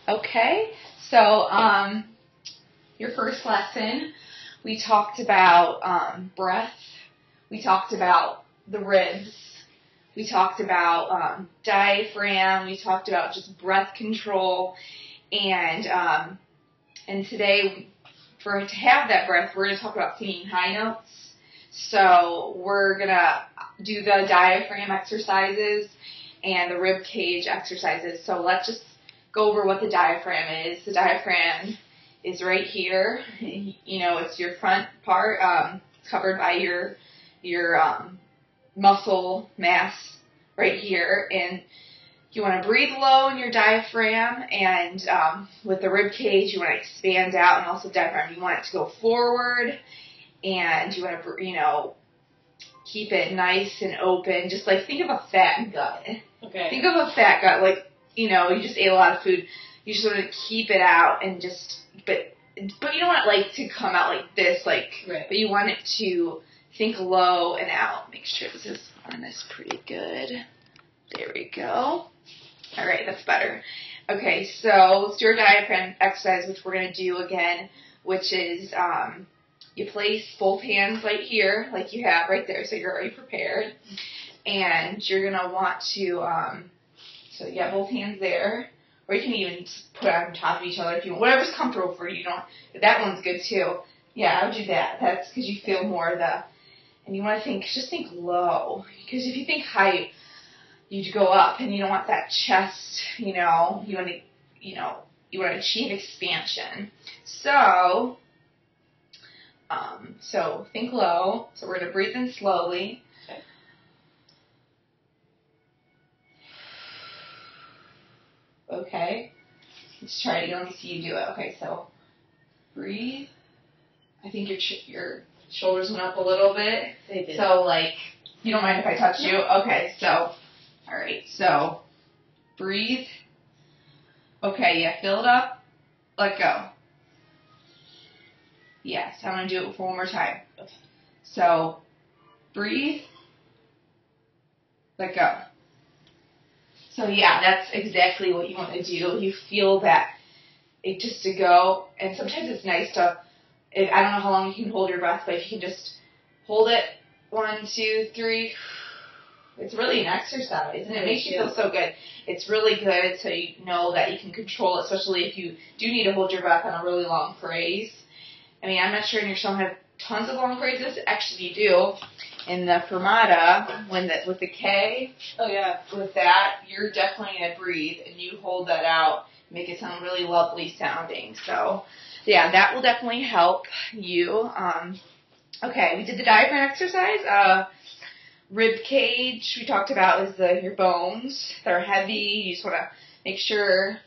Okay, so your first lesson, we talked about breath, we talked about the ribs, we talked about diaphragm, we talked about just breath control, and today, to have that breath, we're going to talk about singing high notes. So we're going to do the diaphragm exercises and the ribcage exercises. So let's just go over what the diaphragm is. The diaphragm is right here. You know, it's your front part. It's covered by your muscle mass right here. And you want to breathe low in your diaphragm. And with the ribcage, you want to expand out. And also diaphragm, you want it to go forward. And you want to, keep it nice and open. Just like think of a fat gut. Okay. Think of a fat gut, like, you just ate a lot of food. You just want to keep it out and just, but you don't want it like to come out like this, like, right. But you want it to think low and out. Make sure this is on this pretty good. There we go. All right, that's better. Okay, so let's do our diaphragm exercise, which we're going to do again, which is, you place both hands right here, like you have right there, so you're already prepared. And you're going to want to, so you have both hands there, or you can even put it on top of each other if you want, whatever's comfortable for you. That one's good too. Yeah, I would do that. That's because you feel more and you want to just think low. Because if you think high, you go up, and you don't want that chest, you want to achieve expansion. So think low. So we're going to breathe in slowly. Okay. Okay. Let's try it again. Let me see you do it. Okay, so breathe. I think your shoulders went up a little bit. They did. So, you don't mind if I touch you? Okay, so, all right. So, breathe. Okay, yeah, fill it up. Let go. Yes, I'm going to do it one more time. Okay. So, breathe, let go. So, yeah, that's exactly what you want to do. You feel that it just to go, and sometimes it's nice to, I don't know how long you can hold your breath, but if you can just hold it, 1, 2, 3, it's really an exercise, and it makes you feel so good. It's really good so you know that you can control it, especially if you do need to hold your breath on a really long phrase. I mean, I'm not sure in your song have tons of long phrases. Actually, you do. In the fermata, with the K, oh yeah, with that, you're definitely going to breathe, and you hold that out, make it sound really lovely sounding. So, yeah, that will definitely help you. Okay, we did the diaphragm exercise. Rib cage, we talked about, is your bones. They're heavy. You just want to make sure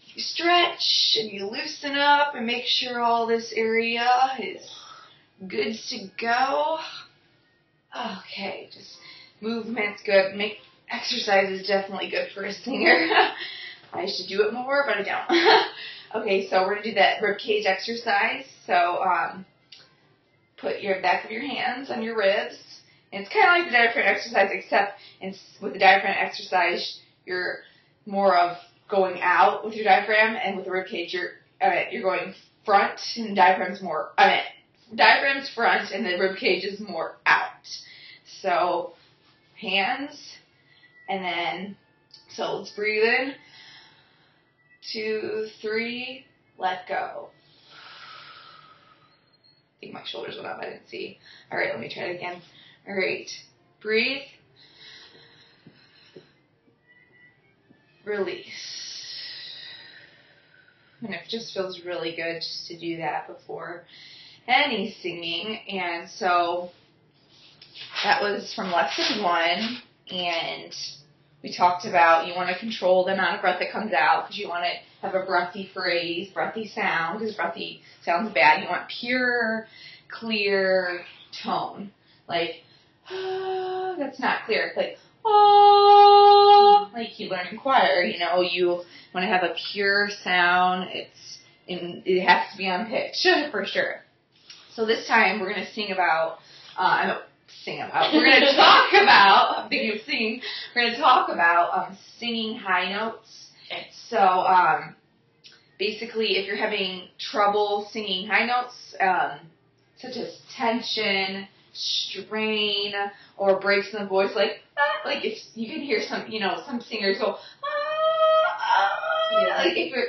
you stretch and you loosen up and make sure all this area is good to go. Okay, just movement's good. Exercise is definitely good for a singer. I should do it more, but I don't. Okay, so we're going to do that ribcage exercise. So put your back of your hands on your ribs. And it's kind of like the diaphragm exercise, except with the diaphragm exercise, you're more of going out with your diaphragm, and with the ribcage, you're going front, and diaphragm's front, and the ribcage is more out. So, hands, and then, so let's breathe in, 2, 3, let go. I think my shoulders went up, I didn't see. All right, let me try it again. All right, breathe, release. And it just feels really good just to do that before any singing. And so that was from lesson 1, and we talked about you want to control the amount of breath that comes out because you want to have a breathy phrase, breathy sound, because breathy sounds bad. You want pure, clear tone. Like, that's not clear. It's like, oh, like you learn in choir, you want to have a pure sound. It has to be on pitch, for sure. So this time we're going to we're going to talk about, I'm thinking of singing, we're going to talk about singing high notes. So basically, if you're having trouble singing high notes, such as tension, strain, or breaks in the voice, like if you can hear some, some singers go, like if you're,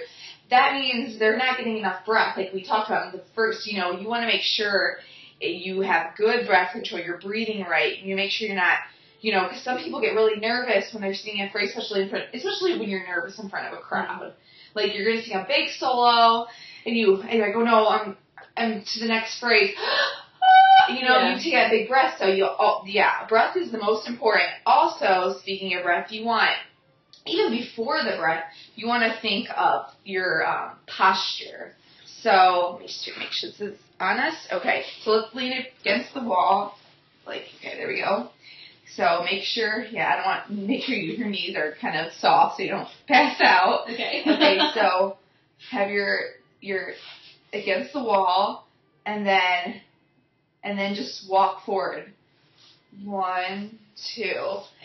that means they're not getting enough breath, like we talked about in the first, you want to make sure you have good breath control, you're breathing right, you make sure you're not, because some people get really nervous when they're singing a phrase, especially when you're nervous in front of a crowd. Like you're going to sing a big solo, and you're like, oh no, I'm to the next phrase. You take that big breath, so breath is the most important. Also, speaking of breath, you want, even before the breath, you want to think of your posture. So, let me just make sure this is on us. Okay, so let's lean it against the wall. Okay, there we go. So make sure, make sure your knees are kind of soft so you don't pass out. Okay. Okay, so have your against the wall, and then just walk forward. 1, 2.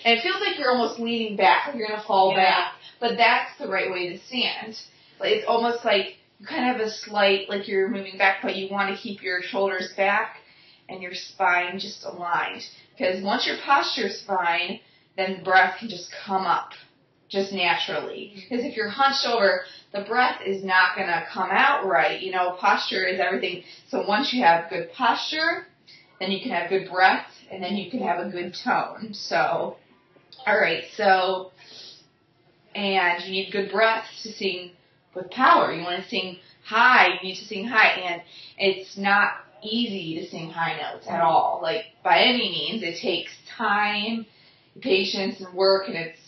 And it feels like you're almost leaning back, like you're going to fall back. But that's the right way to stand. It's almost like you kind of have a slight, like you're moving back, but you want to keep your shoulders back and your spine just aligned. Because once your posture's fine, then the breath can just come up just naturally. Because if you're hunched over, the breath is not going to come out right. Posture is everything. So once you have good posture, then you can have good breath, and then you can have a good tone. So, all right, and you need good breath to sing with power. You want to sing high. You need to sing high, and it's not easy to sing high notes at all. Like, by any means, it takes time, patience, and work, and it's,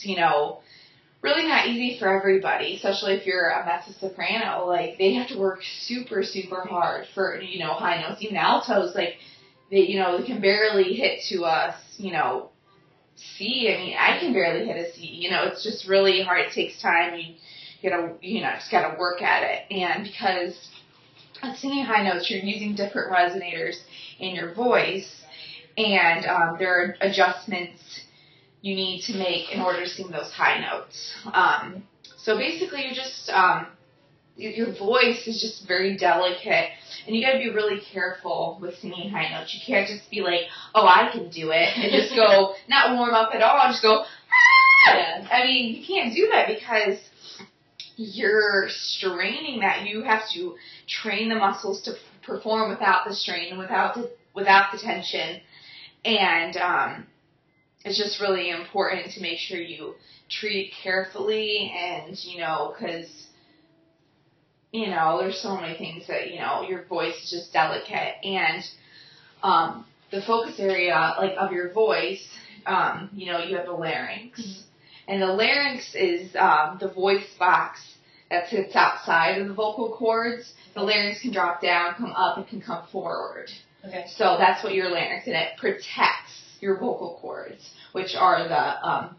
really not easy for everybody, especially if you're a mezzo-soprano. Like, they have to work super, super hard for, high notes. Even altos, they can barely hit to a, C. I mean, I can barely hit a C. It's just really hard. It takes time. Just gotta work at it. And because singing high notes, you're using different resonators in your voice, and there are adjustments you need to make in order to sing those high notes. So basically, you're just your voice is just very delicate, and you got to be really careful with singing high notes. You can't just be like, oh, I can do it, and just go, not warm up at all, just go, ah! I mean, you can't do that because you're straining that. You have to train the muscles to perform without the strain and without the tension. And it's just really important to make sure you treat it carefully, and, because, there's so many things that, your voice is just delicate. And the focus area, of your voice, you have the larynx. Mm-hmm. And the larynx is the voice box that sits outside of the vocal cords. The larynx can drop down, come up, and can come forward. Okay. So that's what your larynx, and it protects your vocal cords, which are the, I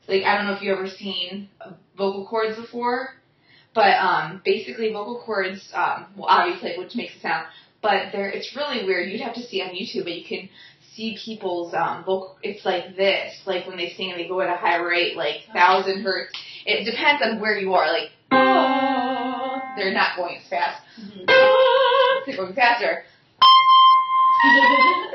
don't know if you've ever seen vocal cords before, but basically vocal cords, obviously, which makes a sound, but it's really weird. You'd have to see on YouTube, but you can see people's vocal, it's like this, like when they sing and they go at a high rate, like 1,000 hertz. It depends on where you are, they're not going as fast. Mm-hmm. They're going faster.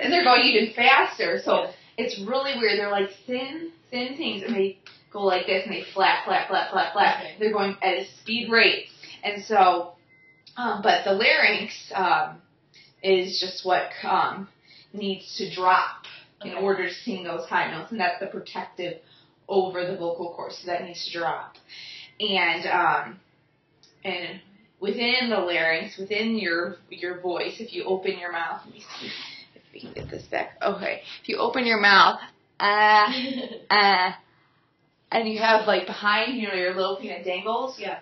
And they're going even faster, so it's really weird. They're like thin things, and they go like this, and they flap. Okay. They're going at a speed rate. And so, but the larynx is just what needs to drop in order to sing those high notes, and that's the protective over the vocal cords, so that needs to drop. And within the larynx, within your voice, if you open your mouth, let me see if we can get this back. Okay, if you open your mouth, and you have behind, your little thing that dangles. Yeah.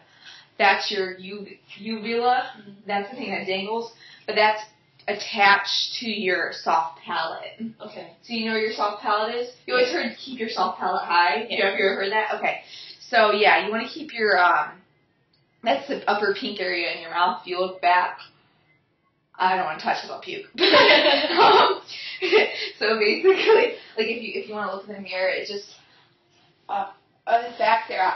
That's your uvula. Mm-hmm. That's the thing that dangles, but that's attached to your soft palate. Okay. So you know where your soft palate is? You always heard keep your soft palate high. Yeah. Have you ever heard that? Okay. So you want to keep your that's the upper pink area in your mouth. If you look back, I don't want to touch it, I'll puke. So basically, if you want to look in the mirror, it's just back there.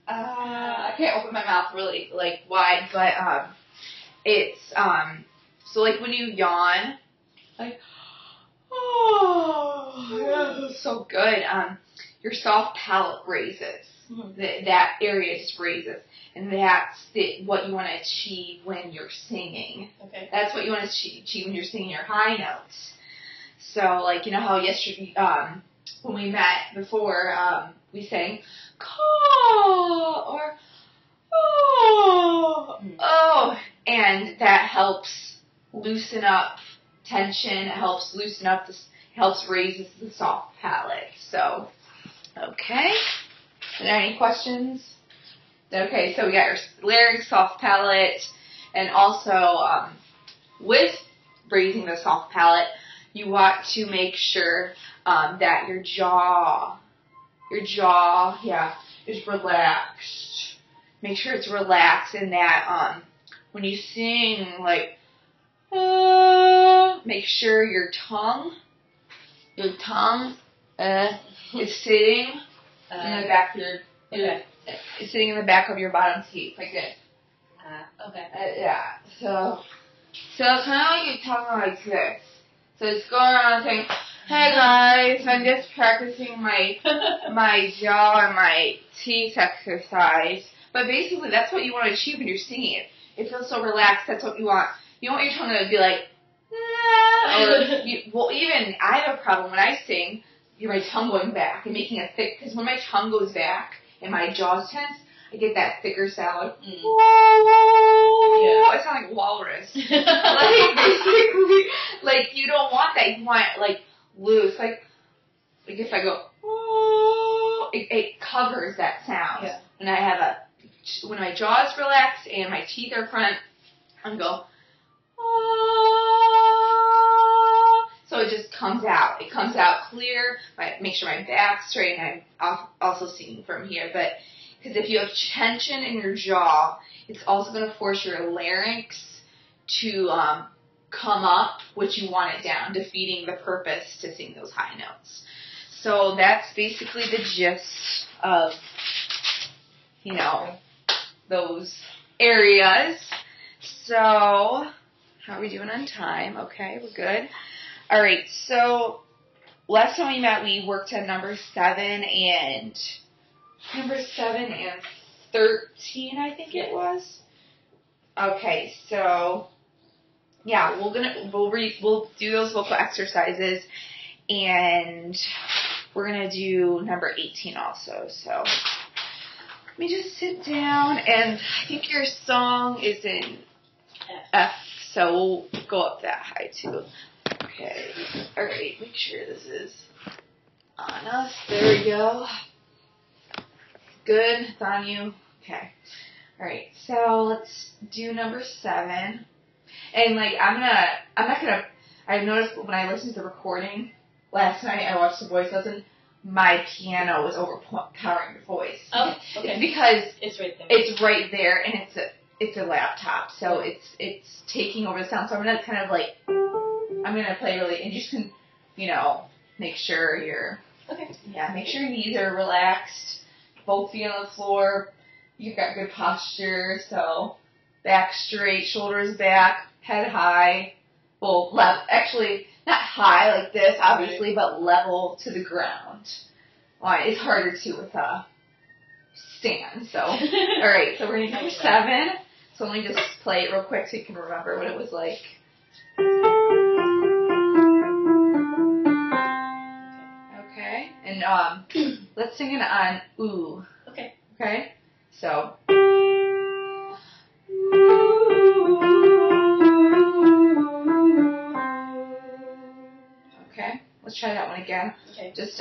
I can't open my mouth really like wide, but it's so like when you yawn, like oh, so good. Your soft palate raises. Mm-hmm. That area just raises, and that's what you want to achieve when you're singing. Okay. That's what you want to achieve when you're singing your high notes. So like you know how yesterday when we met before we sang caw or oh, and that helps loosen up tension. It helps loosen up this. Helps raises the soft palate. So okay. Are there any questions? Okay, so we got your larynx, soft palate, and also with raising the soft palate, you want to make sure that your jaw, is relaxed. Make sure it's relaxed, and that when you sing, like, make sure your tongue is sitting. In the back of your, it's sitting in the back of your bottom teeth, like this. Okay. Yeah. So kind of like your tongue like this. So it's going around saying, "Hey guys, I'm just practicing my jaw and my teeth exercise." But basically, that's what you want to achieve when you're singing it. It feels so relaxed. That's what you want. You don't want your tongue to be like, well, even I have a problem when I sing. My tongue going back and making a thick, because when my tongue goes back and my jaw's tense, I get that thicker sound. Like, I sound like a walrus. Like, basically, like, you don't want that. You want it, like, loose. Like if I go, it covers that sound. Yeah. When my jaw's relaxed and my teeth are front, I'm going, so it just comes out. It comes out clear. Make sure my back's straight, and I'm also singing from here. But because if you have tension in your jaw, it's also going to force your larynx to come up, which you want it down, defeating the purpose to sing those high notes. So that's basically the gist of, those areas. So how are we doing on time? Okay, we're good. All right, so last time we met, we worked on number 7 and 13, I think it was. Okay, so yeah, we'll do those vocal exercises, and we're gonna do number 18 also. So let me just sit down, and I think your song is in F, so we'll go up that high too. Okay, alright, make sure this is on us. There we go. Good, it's on you. Okay. Alright, so let's do number 7. And I noticed when I listened to the recording last night, I watched the voice lesson, my piano was overpowering the voice. Oh, okay. Because it's right there. It's right there, and it's a laptop, so it's taking over the sound. So I'm gonna kind of like, I'm going to play really, and you just can, make sure make sure your knees are relaxed, both feet on the floor, you've got good posture, so back straight, shoulders back, head high, well, actually, not high like this, obviously, but level to the ground. Well, it's harder to with a stand, so, alright, so we're going to do number 7, so let me just play it real quick so you can remember what it was like. Okay, and let's sing it on ooh. Okay. Okay, so. Okay, let's try that one again. Okay. Just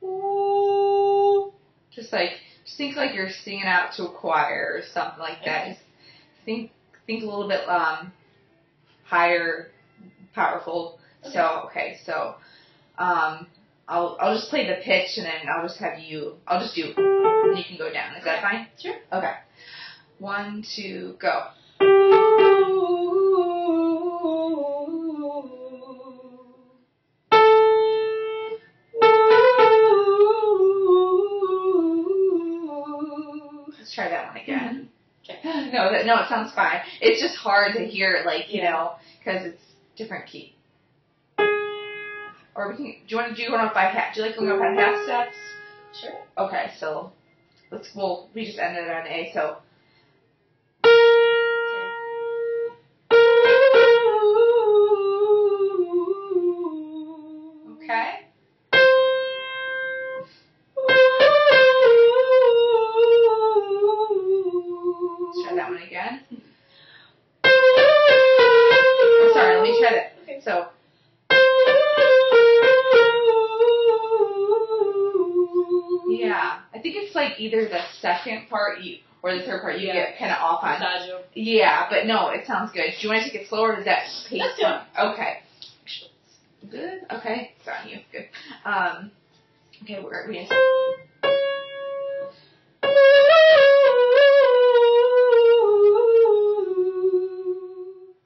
ooh. Just think like you're singing out to a choir or something like that. Okay. Just think a little bit higher, powerful. Okay. So I'll just play the pitch, and then I'll just do, and you can go down. Is that fine? Sure. Okay. 1, 2, go. Okay. No, it sounds fine. It's just hard to hear it, like, you know, because it's different key. Or we can, do you want to do one up by half? Do you like going up by half steps? Sure. Okay, so we just ended on A, so. Okay. Let's try that one again. Oh, sorry, let me try that. Okay. So. Yeah, I think it's like either the second part or the third part you get kind of off on. Staccato. Yeah, but no, it sounds good. Do you want to take it slower or does that pace? Let's do it. Okay. Good. Okay. It's on you. Good. Okay, we're going to.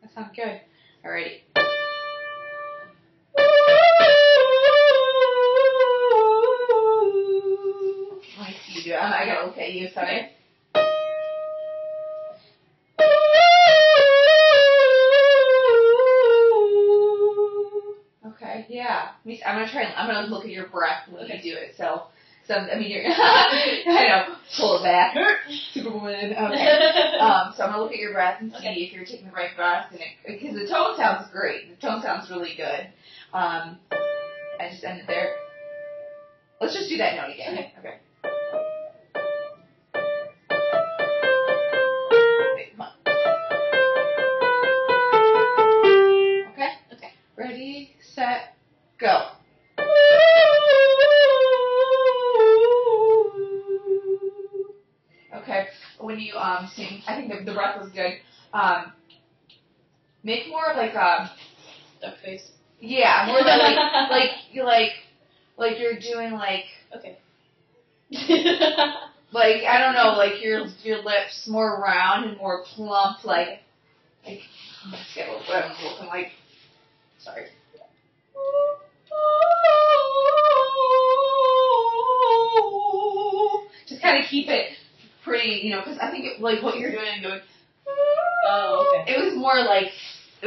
That sounds good. Alrighty. Let me see you do it. I gotta look at you, sorry. Okay. Okay, yeah. I'm gonna look at your breath when you do it. So I mean, you're, I know, pull it back. Superwoman. Okay. So I'm gonna look at your breath and see if you're taking the right breath, because the tone sounds great. The tone sounds really good. I just ended there. Let's just do that note again. Okay. Wait, come on. Okay. Ready, set, go. Okay. When you sing, I think the breath was good. Make more of like duck face. Yeah, more like you're doing like. Okay. Like, I don't know, like your lips more round and more plump, like let's get what I'm looking like. Sorry. Just kind of keep it pretty, you know, because I think like what you're doing. Oh, okay. It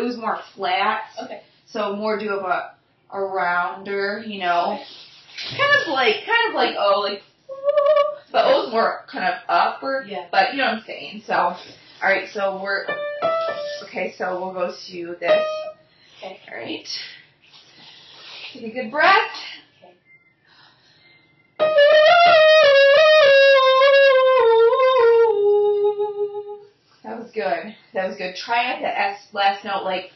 was more flat. Okay. So more do of a rounder, you know, kind of like but O's more kind of upward. Yeah. But you know what I'm saying. So, all right. So so we'll go to this. Okay. All right. Take a good breath. Okay. That was good. Try at the last note, like.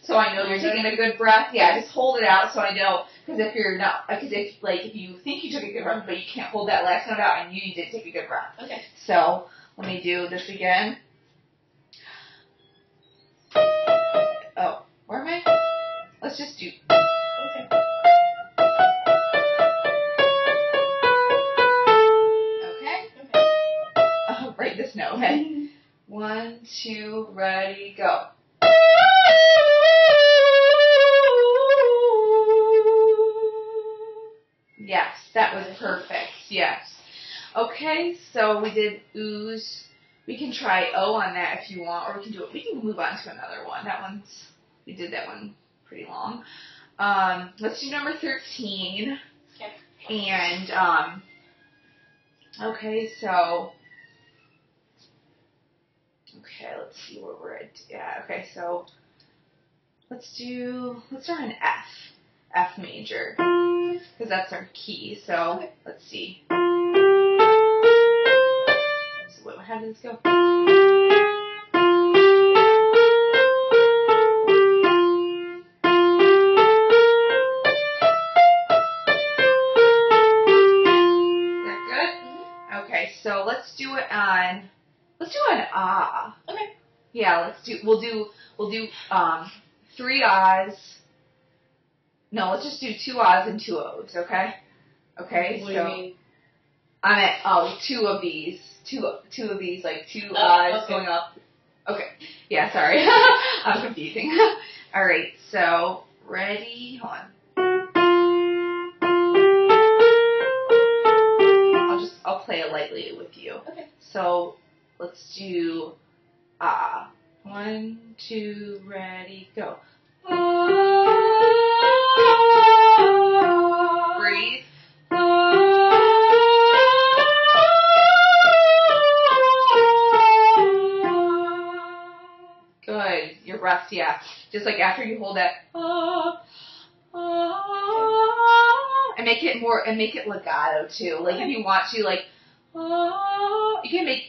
So I know you're taking a good breath. Yeah, just hold it out so I know. Because if you think you took a good breath, but you can't hold that last note out, and you did take a good breath. Okay. So let me do this again. Oh, where am I? Let's just do. Okay. Okay. Oh, right, this note. Okay. 1, 2, ready, go. Yes, that was perfect. Yes. Okay, so we did ooze. We can try O on that if you want, or we can do it. We can move on to another one. We did that one pretty long. Let's do number 13. Okay. And let's see where we're at. Yeah, okay, so let's start on F major, because that's our key. So let's see. So how did this go? So let's do an ah. Okay. Yeah, we'll do 3 ahs. No, let's just do 2 ahs and 2 ohs, okay? Okay. What do you mean? I'm at 2 of these. Two of these, like 2 ahs going up. Okay. Yeah, sorry. I'm confusing. All right. So ready? Hold on. play it lightly with you. Okay. So let's do 1, 2, ready, go. Breathe. Good. Your breath, yeah. Just like after you hold that, and make it legato too. Like if you want to, like, you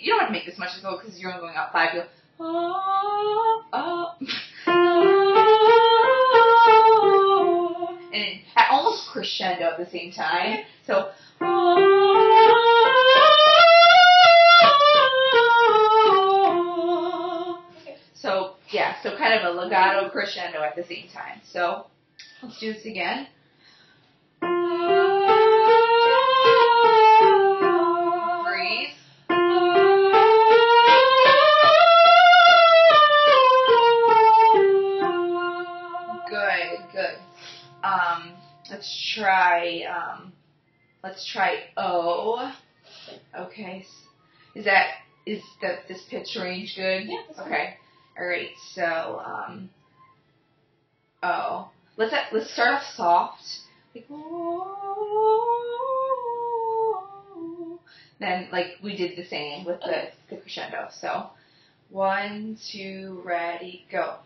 don't have to make this much as well because you're only going up 5. You go, and at almost crescendo at the same time. So. So, yeah, so kind of a legato crescendo at the same time. So, let's do this again. Breathe. Good. Let's try O. Okay. Is this pitch range good? Yeah. That's okay. All right. So O. Let's start off soft. Like, then like we did the same with the crescendo. So 1, 2, ready, go.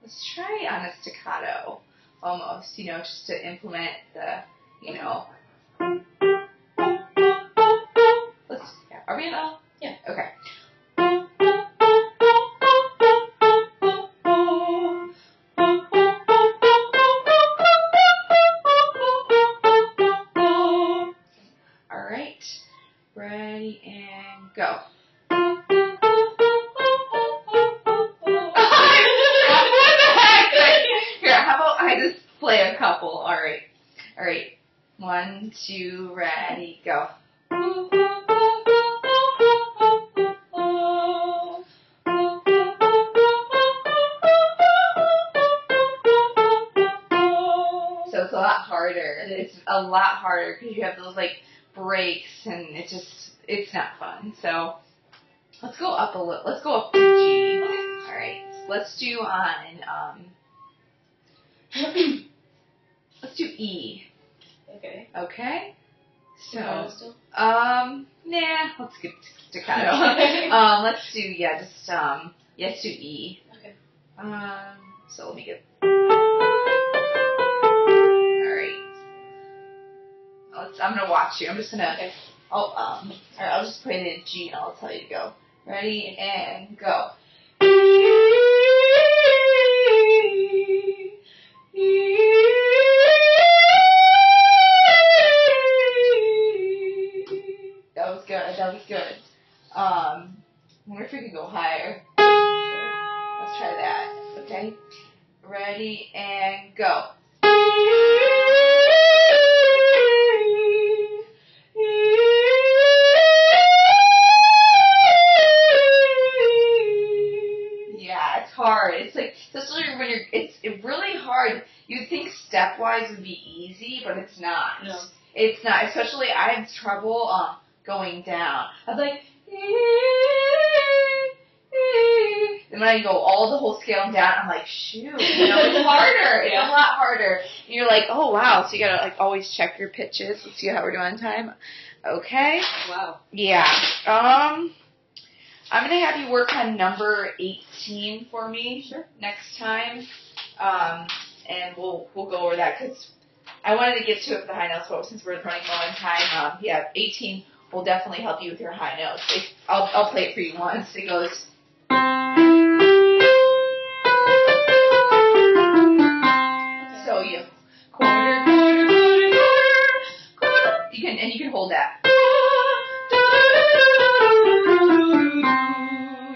Let's try on a staccato, almost, just to implement the, are we in O? Yeah. Okay. All right. Ready and go. Play a couple. All right. 1, 2, ready, go. So it's a lot harder. It's a lot harder because you have those like breaks, and it's not fun. So let's go up a little. Let's go up to G. All right. Let's do on let's do E. Okay. Okay. So, still? let's get staccato. Let's do, let's do E. Okay. So let me get. All right. I'm gonna watch you. I'm just gonna. Okay. All right, I'll just put it in G and I'll tell you to go. Ready and go. That was good. I wonder if we could go higher. Let's try that. Okay. Ready and go. Yeah, it's hard. It's like, especially when it's really hard. You'd think stepwise would be easy, but it's not. No. It's not. Especially I have trouble going down. I'm like, and when I go all the whole scale down, I'm like, shoot, it's harder. It's a lot harder. And you're like, oh wow, so you gotta like always check your pitches. Let's see how we're doing on time. Okay. Wow. Yeah. I'm gonna have you work on number 18 for me next time. And we'll go over that because I wanted to get to it with the high notes, but since we're running low on time, 18 will definitely help you with your high notes. I'll play it for you once. It goes. So you quarter. You can hold that.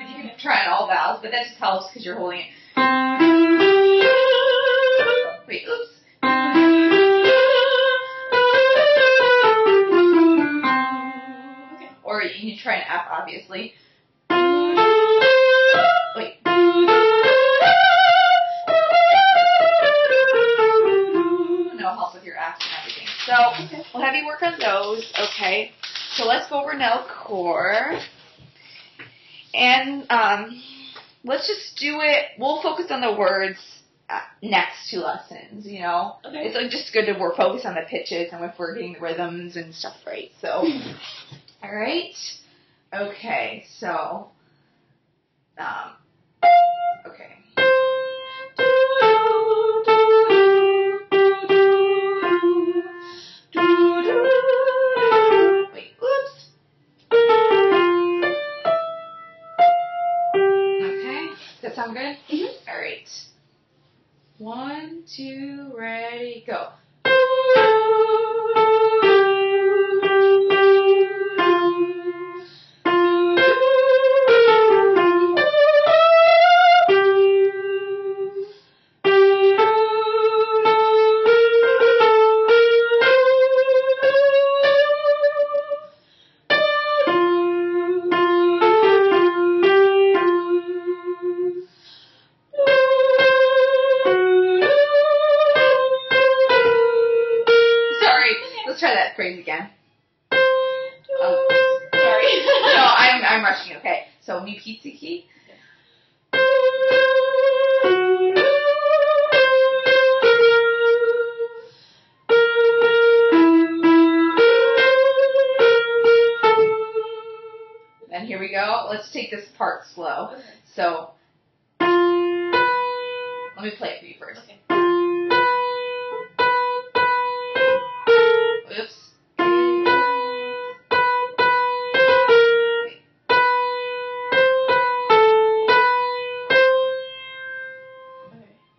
You can try on all vowels, but that just helps because you're holding it. Wait, oops. Or you can try an F, obviously. So we'll have you work on those. Okay. So let's go over now core. And let's just do it. We'll focus on the words next 2 lessons, you know. Okay. It's like just good to focus on the pitches and if we're getting the rhythms and stuff right. So, all right. Okay. So, okay. Wait. Oops. Okay. Does that sound good? Mm-hmm. All right. 1, 2, ready, go. Let's try that phrase again. Sorry. No, I'm rushing. Okay, so mi pizza key. And here we go. Let's take this part slow. Okay. So let me play it for you first. Okay. Oops.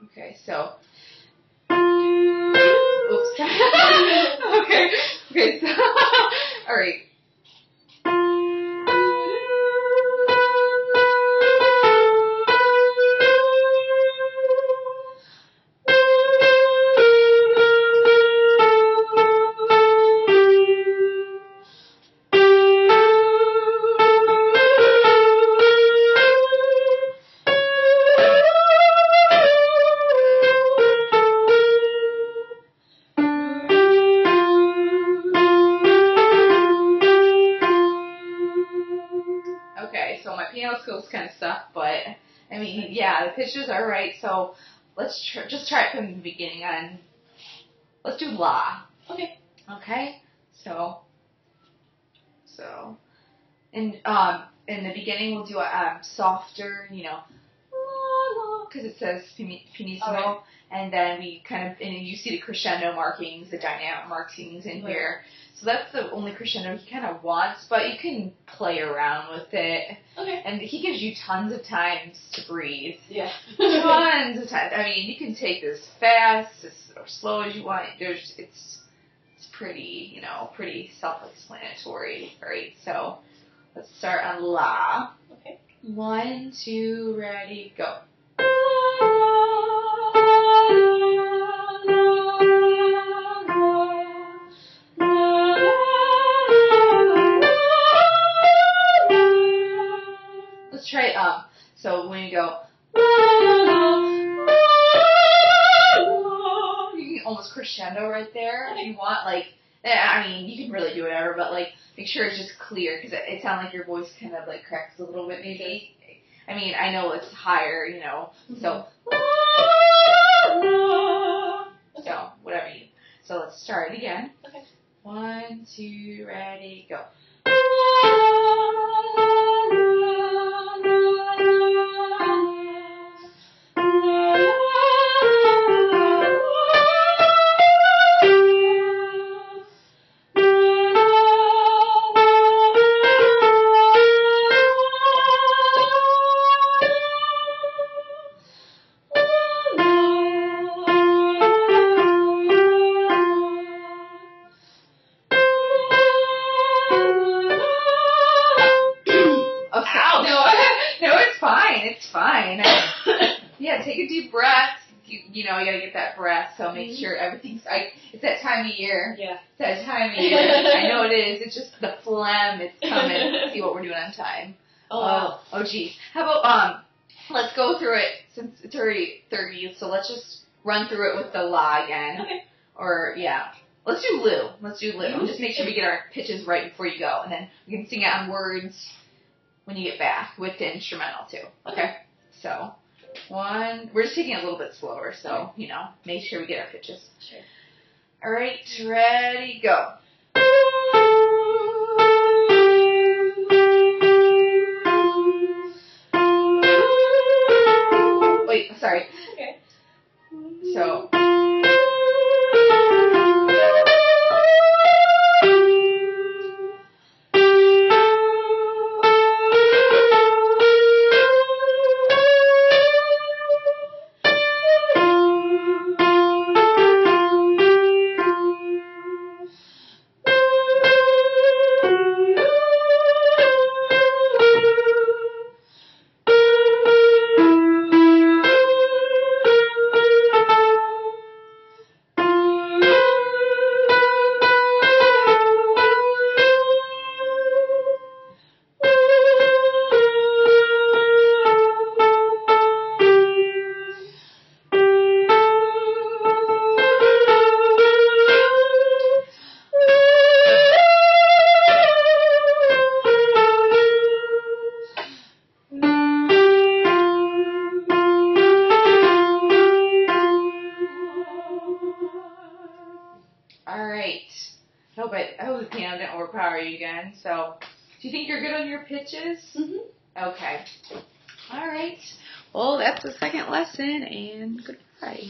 Okay, so. Oops. Okay, so. All right. Okay, so my piano skills kind of suck, but I mean, yeah, the pitches are right. So let's just try it from the beginning on. Let's do la. Okay. Okay, so in the beginning we'll do a softer, you know, because it says finissimo, Right. and then we kind of and you see the crescendo markings, the dynamic markings in Right. here. So that's the only crescendo he kind of wants, but you can play around with it. Okay. And he gives you tons of times to breathe. Yeah. Tons of times. I mean, you can take this fast or slow as you want. It's pretty, you know, pretty self-explanatory, right? So let's start on la. Okay. 1, 2, ready, go. Let's try it so when you go, you can almost crescendo right there if you want. Like, I mean, you can really do whatever, but like, make sure it's just clear because it sounds like your voice kind of like cracks a little bit maybe. I mean, I know it's higher, you know, so whatever you. So let's start again. Okay. 1, 2, ready, go. It's fine. Yeah, take a deep breath. You know, you gotta get that breath, so make sure everything's, it's that time of year. Yeah. It's that time of year. I know it is. It's just the phlegm. It's coming. Let's see what we're doing on time. Oh. Oh, geez. How about, let's go through it since it's already 30, so let's just run through it with the la again. Okay. Or, yeah. Let's do Lou. And just make sure we get our pitches right before you go. And then we can sing it on words when you get back with the instrumental too. Okay? So, we're just taking it a little bit slower. So, make sure we get our pitches. Sure. All right, ready, go. Wait, sorry. Okay. So. I hope the piano didn't overpower you again. So, do you think you're good on your pitches? Mm-hmm. Okay. All right. Well, that's the second lesson, and goodbye.